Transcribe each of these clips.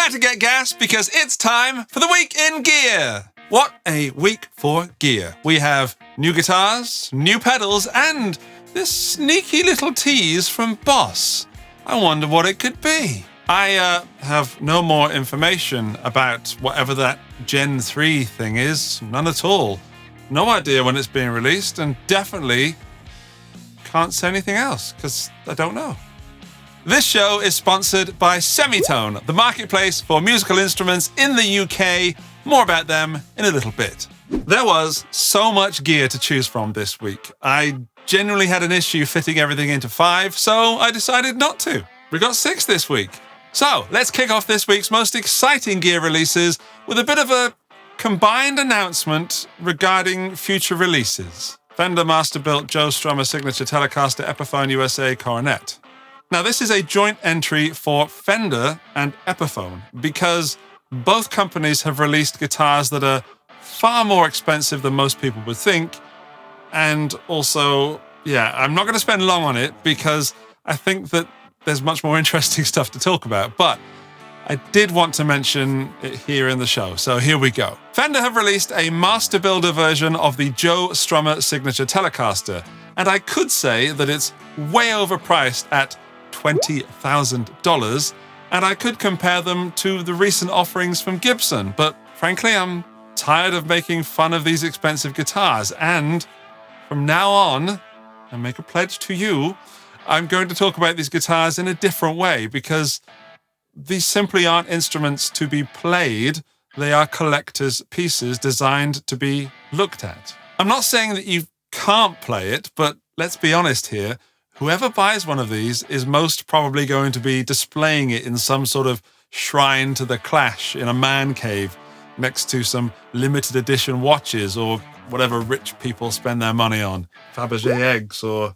prepare to get gas because it's time for the Week in Gear. What a week for gear. We have new guitars, new pedals, and this sneaky little tease from Boss. I wonder what it could be. I have no more information about whatever that Gen 3 thing is. None at all. No idea when it's being released, and definitely can't say anything else because I don't know. This show is sponsored by Semitone, the marketplace for musical instruments in the UK. More about them in a little bit. There was so much gear to choose from this week. I genuinely had an issue fitting everything into 5, so I decided not to. We got 6 this week. So let's kick off this week's most exciting gear releases with a bit of a combined announcement regarding future releases. Fender master-built Joe Strummer signature Telecaster Epiphone USA Coronet. Now this is a joint entry for Fender and Epiphone because both companies have released guitars that are far more expensive than most people would think. And also, I'm not going to spend long on it because I think that there's much more interesting stuff to talk about, but I did want to mention it here in the show, so here we go. Fender have released a master builder version of the Joe Strummer signature Telecaster, and I could say that it's way overpriced at $20,000, and I could compare them to the recent offerings from Gibson, but frankly, I'm tired of making fun of these expensive guitars, and from now on, I make a pledge to you, I'm going to talk about these guitars in a different way because these simply aren't instruments to be played. They are collector's pieces designed to be looked at. I'm not saying that you can't play it, but let's be honest here. Whoever buys one of these is most probably going to be displaying it in some sort of shrine to the Clash in a man cave next to some limited edition watches or whatever rich people spend their money on. Fabergé eggs or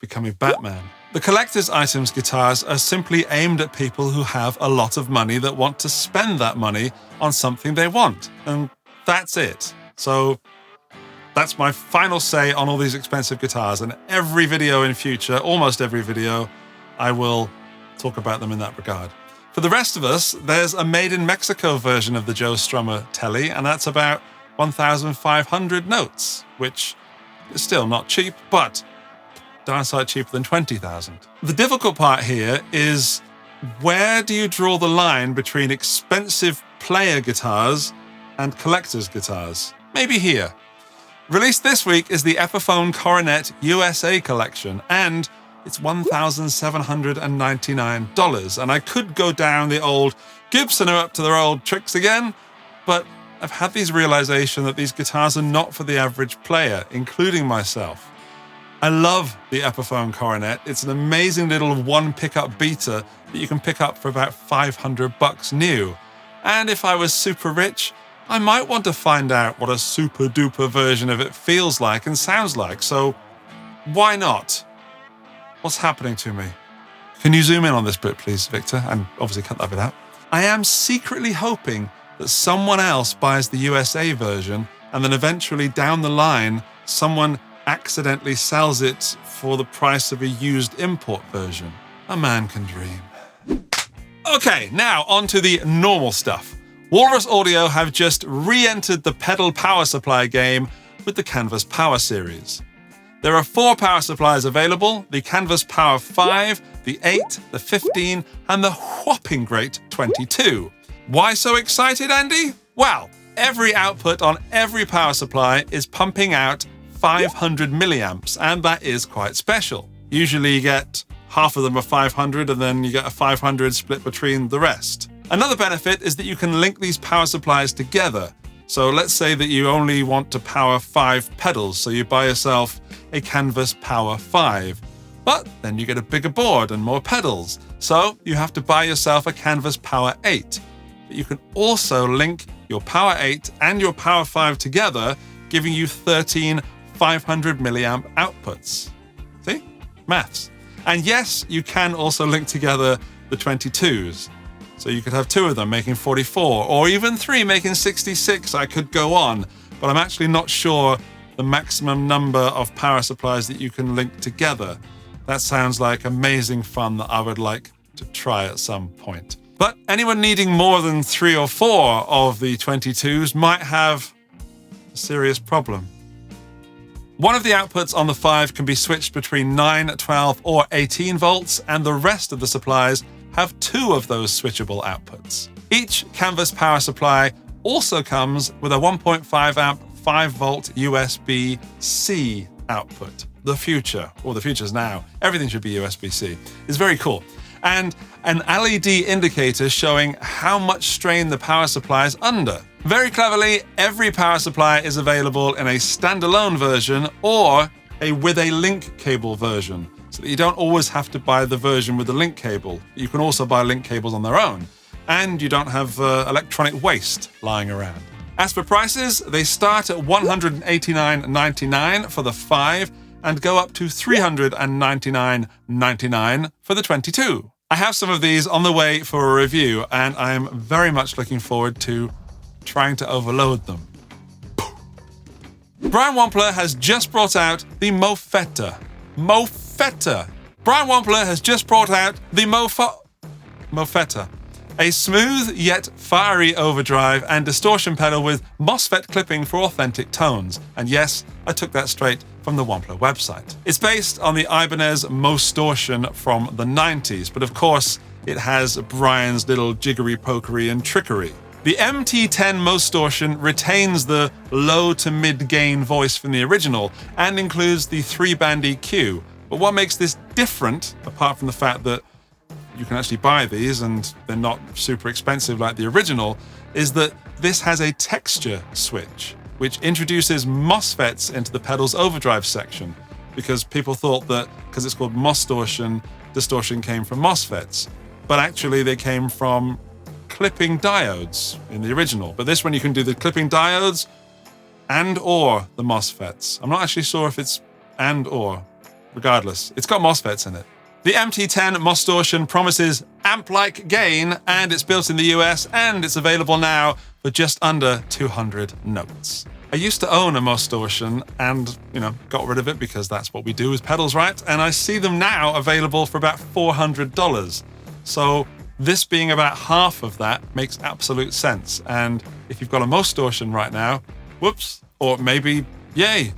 becoming Batman. The collector's items guitars are simply aimed at people who have a lot of money that want to spend that money on something they want. And that's it. So that's my final say on all these expensive guitars. And every video in future, almost every video, I will talk about them in that regard. For the rest of us, there's a made in Mexico version of the Joe Strummer Telly, and that's about 1,500 notes, which is still not cheap, but darn sight cheaper than 20,000. The difficult part here is where do you draw the line between expensive player guitars and collector's guitars? Maybe here. Released this week is the Epiphone Coronet USA collection, and it's $1,799. And I could go down the old Gibson are up to their old tricks again, but I've had these realization that these guitars are not for the average player, including myself. I love the Epiphone Coronet. It's an amazing little one pickup beater that you can pick up for about $500 new. And if I was super rich, I might want to find out what a super duper version of it feels like and sounds like. So why not? What's happening to me? Can you zoom in on this bit, please, Victor? And obviously cut that bit out. I am secretly hoping that someone else buys the USA version and then eventually down the line, someone accidentally sells it for the price of a used import version. A man can dream. Okay, now on to the normal stuff. Walrus Audio have just re-entered the pedal power supply game with the Canvas Power series. There are 4 power supplies available, the Canvas Power 5, the 8, the 15, and the whopping great 22. Why so excited, Andy? Well, every output on every power supply is pumping out 500 milliamps, and that is quite special. Usually you get half of them are 500 and then you get a 500 split between the rest. Another benefit is that you can link these power supplies together. So let's say that you only want to power 5 pedals, so you buy yourself a Canvas Power 5. But then you get a bigger board and more pedals, so you have to buy yourself a Canvas Power 8. But you can also link your Power 8 and your Power 5 together, giving you 13 500 milliamp outputs. See? Maths. And yes, you can also link together the 22s. So you could have 2 of them making 44, or even 3 making 66. I could go on, but I'm actually not sure the maximum number of power supplies that you can link together. That sounds like amazing fun that I would like to try at some point. But anyone needing more than 3 or 4 of the 22s might have a serious problem. One of the outputs on the 5 can be switched between 9, 12, or 18 volts, and the rest of the supplies have 2 of those switchable outputs. Each canvas power supply also comes with a 1.5 amp 5 volt USB-C output. The future, or the future's now, everything should be USB-C. It's very cool. And an LED indicator showing how much strain the power supply is under. Very cleverly, every power supply is available in a standalone version or with a link cable version, so that you don't always have to buy the version with the link cable. You can also buy link cables on their own, and you don't have electronic waste lying around. As for prices, they start at $189.99 for the 5 and go up to $399.99 for the 22. I have some of these on the way for a review, and I'm very much looking forward to trying to overload them. Brian Wampler has just brought out the Mofetta. Brian Wampler has just brought out the Mofetta, a smooth yet fiery overdrive and distortion pedal with MOSFET clipping for authentic tones. And yes, I took that straight from the Wampler website. It's based on the Ibanez Mostortion from the 90s, but of course it has Brian's little jiggery pokery and trickery. The MT10 Mostortion retains the low to mid gain voice from the original and includes the 3-band EQ. But what makes this different, apart from the fact that you can actually buy these and they're not super expensive like the original, is that this has a texture switch, which introduces MOSFETs into the pedal's overdrive section, because people thought that because it's called Mostortion, distortion came from MOSFETs, but actually they came from clipping diodes in the original. But this one you can do the clipping diodes and or the MOSFETs. I'm not actually sure if it's and or. Regardless, it's got MOSFETs in it. The MT10 Mostortion promises amp-like gain, and it's built in the US, and it's available now for just under 200 notes. I used to own a Mostortion and, got rid of it because that's what we do with pedals, right? And I see them now available for about $400. So this being about half of that makes absolute sense. And if you've got a Mostortion right now, whoops, or maybe yay.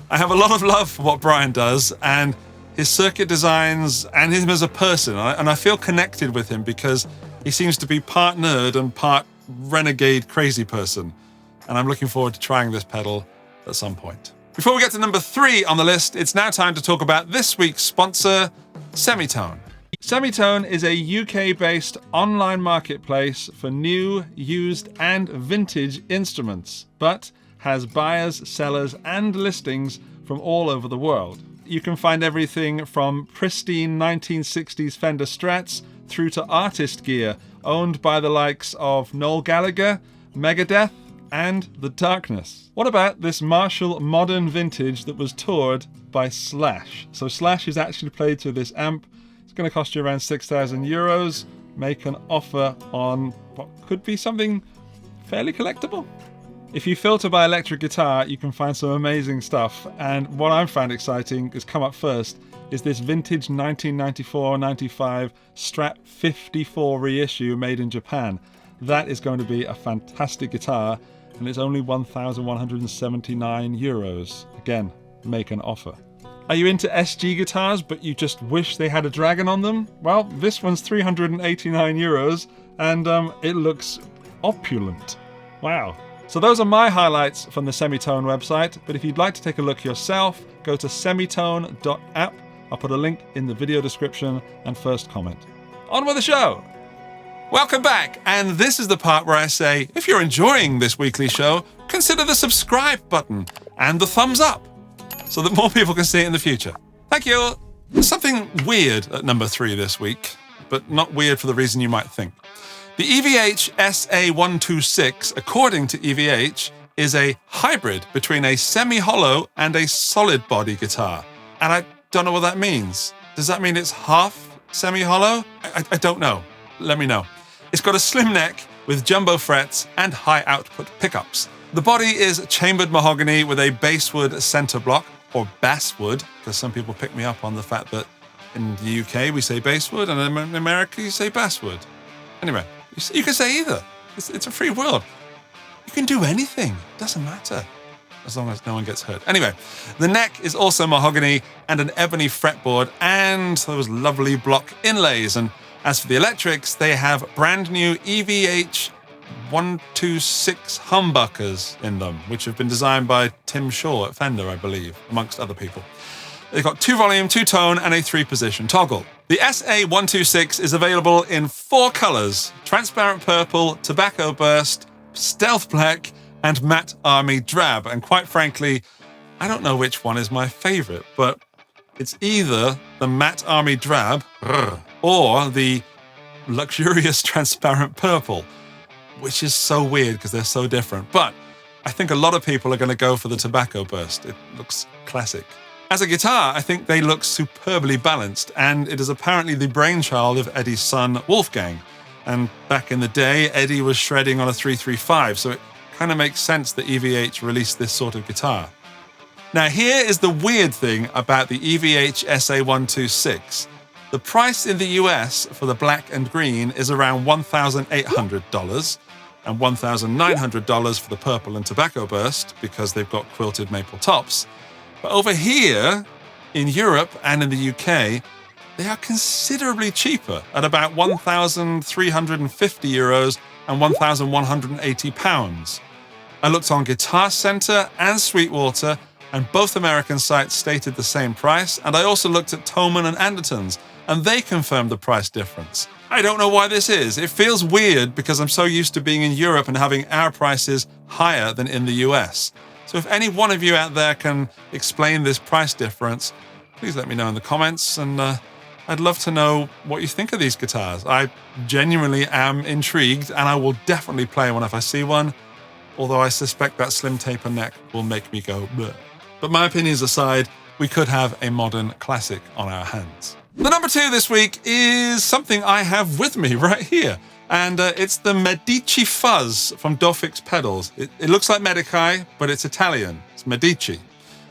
I have a lot of love for what Brian does and his circuit designs and him as a person. And I feel connected with him because he seems to be part nerd and part renegade crazy person. And I'm looking forward to trying this pedal at some point. Before we get to number 3 on the list, it's now time to talk about this week's sponsor, Semitone. Semitone is a UK-based online marketplace for new, used, and vintage instruments, but has buyers, sellers, and listings from all over the world. You can find everything from pristine 1960s Fender Strats through to artist gear owned by the likes of Noel Gallagher, Megadeth, and The Darkness. What about this Marshall modern vintage that was toured by Slash? So Slash is actually played to this amp. It's going to cost you around €6,000. Make an offer on what could be something fairly collectible. If you filter by electric guitar, you can find some amazing stuff. And what I found exciting is come up first is this vintage 1994-95 Strat 54 reissue made in Japan. That is going to be a fantastic guitar, and it's only €1,179. Again, make an offer. Are you into SG guitars, but you just wish they had a dragon on them? Well, this one's €389, and it looks opulent. Wow. So those are my highlights from the Semitone website, but if you'd like to take a look yourself, go to SEMITONE.APP. I'll put a link in the video description and first comment. On with the show! Welcome back, and this is the part where I say, if you're enjoying this weekly show, consider the subscribe button and the thumbs up, so that more people can see it in the future. Thank you! There's something weird at number 3 this week, but not weird for the reason you might think. The EVH SA126, according to EVH, is a hybrid between a semi-hollow and a solid body guitar. And I don't know what that means. Does that mean it's half semi-hollow? I don't know. Let me know. It's got a slim neck with jumbo frets and high output pickups. The body is chambered mahogany with a basswood center block, or basswood, because some people pick me up on the fact that in the UK we say basswood and in America you say basswood. Anyway, you can say either. It's a free world. You can do anything. Doesn't matter. As long as no one gets hurt. Anyway, the neck is also mahogany and an ebony fretboard and those lovely block inlays. And as for the electrics, they have brand new EVH 126 humbuckers in them, which have been designed by Tim Shaw at Fender, I believe, amongst other people. They've got 2-volume, 2-tone, and a 3-position toggle. The SA126 is available in 4 colors: transparent purple, tobacco burst, stealth black, and matte army drab. And quite frankly, I don't know which one is my favorite, but it's either the matte army drab or the luxurious transparent purple, which is so weird because they're so different. But I think a lot of people are going to go for the tobacco burst. It looks classic. As a guitar, I think they look superbly balanced, and it is apparently the brainchild of Eddie's son, Wolfgang. And back in the day, Eddie was shredding on a 335, so it kind of makes sense that EVH released this sort of guitar. Now, here is the weird thing about the EVH SA126. The price in the US for the black and green is around $1,800 and $1,900 for the purple and tobacco burst because they've got quilted maple tops. But over here, in Europe and in the UK, they are considerably cheaper at about €1,350 and £1,180. I looked on Guitar Center and Sweetwater, and both American sites stated the same price, and I also looked at Thomann and Anderton's, and they confirmed the price difference. I don't know why this is. It feels weird because I'm so used to being in Europe and having our prices higher than in the US. So if any one of you out there can explain this price difference, please let me know in the comments, and I'd love to know what you think of these guitars. I genuinely am intrigued, and I will definitely play one if I see one, although I suspect that slim taper neck will make me go bleh. But my opinions aside, we could have a modern classic on our hands. The number 2 this week is something I have with me right here. And it's the Medici Fuzz from Dophix Pedals. It looks like Medici, but it's Italian. It's Medici.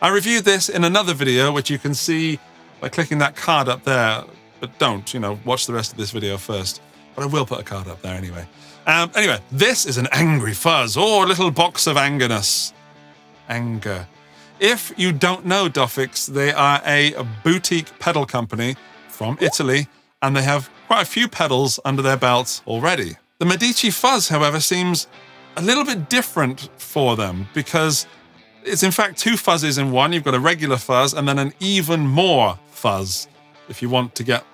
I reviewed this in another video, which you can see by clicking that card up there. But don't, watch the rest of this video first. But I will put a card up there anyway. Anyway, this is an angry fuzz, or a little box of angerness. Anger. If you don't know Dophix, they are a boutique pedal company from Italy, and they have quite a few pedals under their belts already. The Medici Fuzz, however, seems a little bit different for them because it's in fact 2 fuzzes in one. You've got a regular fuzz and then an even more fuzz if you want to get,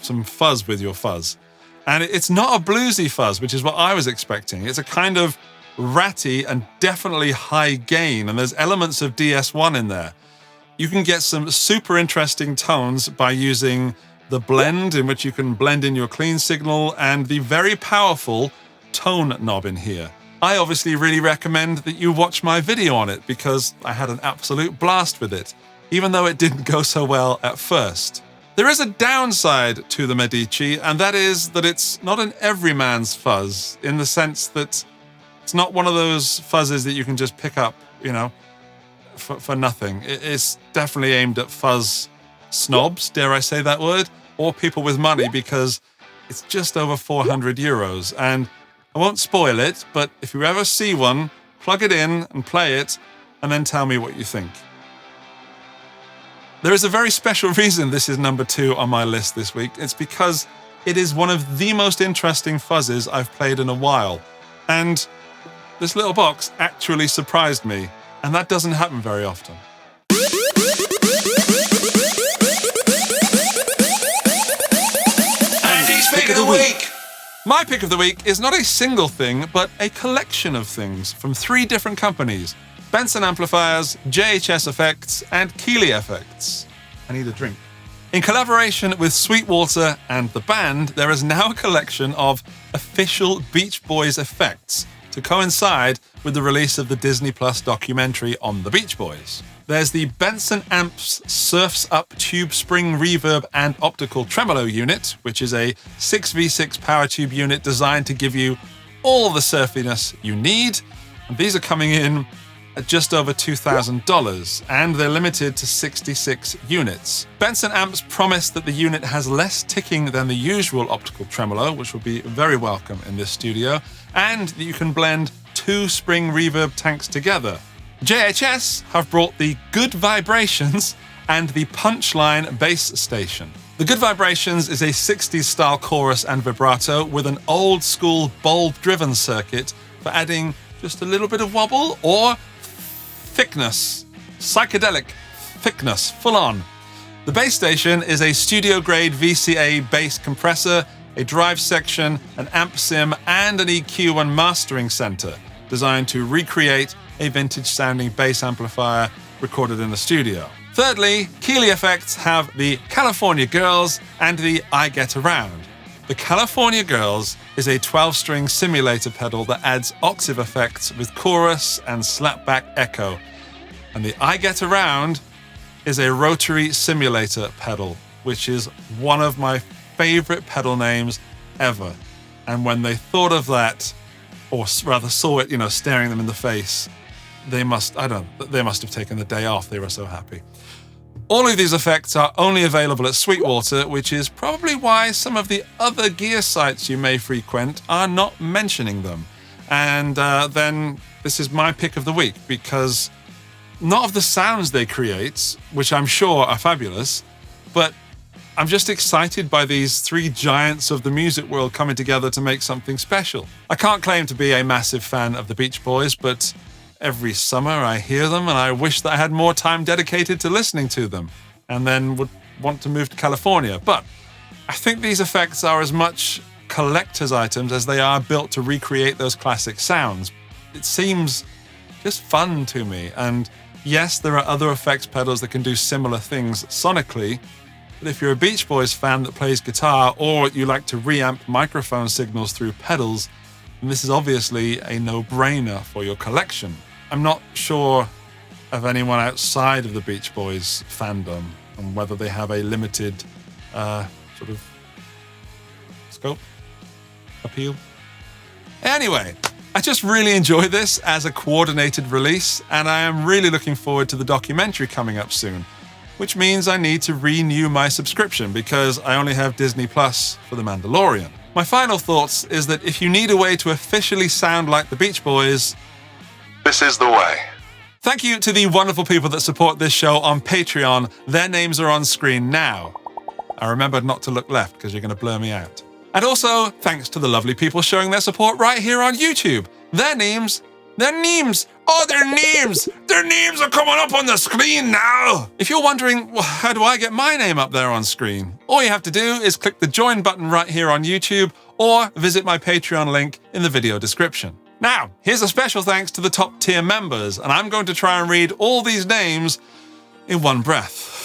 some fuzz with your fuzz. And it's not a bluesy fuzz, which is what I was expecting. It's a kind of ratty and definitely high gain, and there's elements of DS1 in there. You can get some super interesting tones by using the blend, in which you can blend in your clean signal, and the very powerful tone knob in here. I obviously really recommend that you watch my video on it because I had an absolute blast with it, even though it didn't go so well at first. There is a downside to the Medici, and that is that it's not an everyman's fuzz, in the sense that it's not one of those fuzzes that you can just pick up, for nothing. It's definitely aimed at fuzz snobs, dare I say that word, or people with money, because it's just over €400. And I won't spoil it, but if you ever see one, plug it in and play it, and then tell me what you think. There is a very special reason this is number 2 on my list this week. It's because it is one of the most interesting fuzzes I've played in a while. And this little box actually surprised me, and that doesn't happen very often. Andy's Pick of the Week! My pick of the week is not a single thing, but a collection of things from 3 different companies: Benson Amplifiers, JHS Effects, and Keeley Effects. I need a drink. In collaboration with Sweetwater and the band, there is now a collection of official Beach Boys effects to coincide with the release of the Disney Plus documentary on the Beach Boys. There's the Benson Amps Surfs Up Tube Spring Reverb and Optical Tremolo unit, which is a 6v6 power tube unit designed to give you all the surfiness you need. And these are coming in at just over $2,000, and they're limited to 66 units. Benson Amps promised that the unit has less ticking than the usual optical tremolo, which will be very welcome in this studio, and that you can blend 2 spring reverb tanks together. JHS have brought the Good Vibrations and the Punchline bass station. The Good Vibrations is a 60s style chorus and vibrato with an old school bulb-driven circuit for adding just a little bit of wobble or thickness, psychedelic thickness, full on. The bass station is a studio-grade VCA bass compressor, a drive section, an amp sim, and an EQ and mastering center designed to recreate a vintage-sounding bass amplifier recorded in the studio. Thirdly, Keeley Effects have the California Girls and the I Get Around. The California Girls is a 12-string simulator pedal that adds octave effects with chorus and slapback echo. And the I Get Around is a rotary simulator pedal, which is one of my favorite pedal names ever. And when they thought of that, or rather saw it, staring them in the face, they must have taken the day off. They were so happy. All of these effects are only available at Sweetwater, which is probably why some of the other gear sites you may frequent are not mentioning them. And then this is my pick of the week, because not of the sounds they create, which I'm sure are fabulous, but I'm just excited by these 3 giants of the music world coming together to make something special. I can't claim to be a massive fan of the Beach Boys, but every summer I hear them and I wish that I had more time dedicated to listening to them, and then would want to move to California. But I think these effects are as much collector's items as they are built to recreate those classic sounds. It seems just fun to me, and yes, there are other effects pedals that can do similar things sonically, but if you're a Beach Boys fan that plays guitar, or you like to reamp microphone signals through pedals, then this is obviously a no-brainer for your collection. I'm not sure of anyone outside of the Beach Boys fandom and whether they have a limited sort of scope, appeal. Anyway, I just really enjoy this as a coordinated release, and I am really looking forward to the documentary coming up soon, which means I need to renew my subscription because I only have Disney Plus for The Mandalorian. My final thoughts is that if you need a way to officially sound like the Beach Boys, this is the way. Thank you to the wonderful people that support this show on Patreon. Their names are on screen now. I remembered not to look left because you're going to blur me out. And also, thanks to the lovely people showing their support right here on YouTube. Their names are coming up on the screen now. If you're wondering, well, how do I get my name up there on screen? All you have to do is click the join button right here on YouTube or visit my Patreon link in the video description. Now, here's a special thanks to the top tier members, and I'm going to try and read all these names in one breath.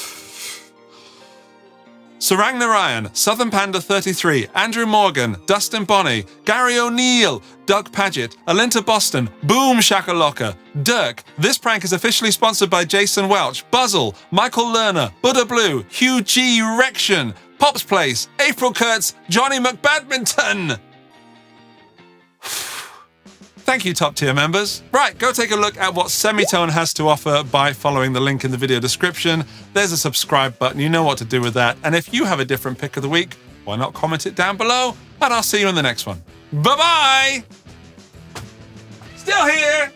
Sarang Narayan, Southern Panda 33, Andrew Morgan, Dustin Bonney, Gary O'Neill, Doug Paget, Alinta Boston, Boom Shakalaka, Dirk. This prank is officially sponsored by Jason Welch, Buzzle, Michael Lerner, Buddha Blue, Hugh G. Rection, Pop's Place, April Kurtz, Johnny McBadminton. Thank you, top tier members. Right, go take a look at what Semitone has to offer by following the link in the video description. There's a subscribe button, you know what to do with that. And if you have a different pick of the week, why not comment it down below? And I'll see you in the next one. Bye-bye! Still here!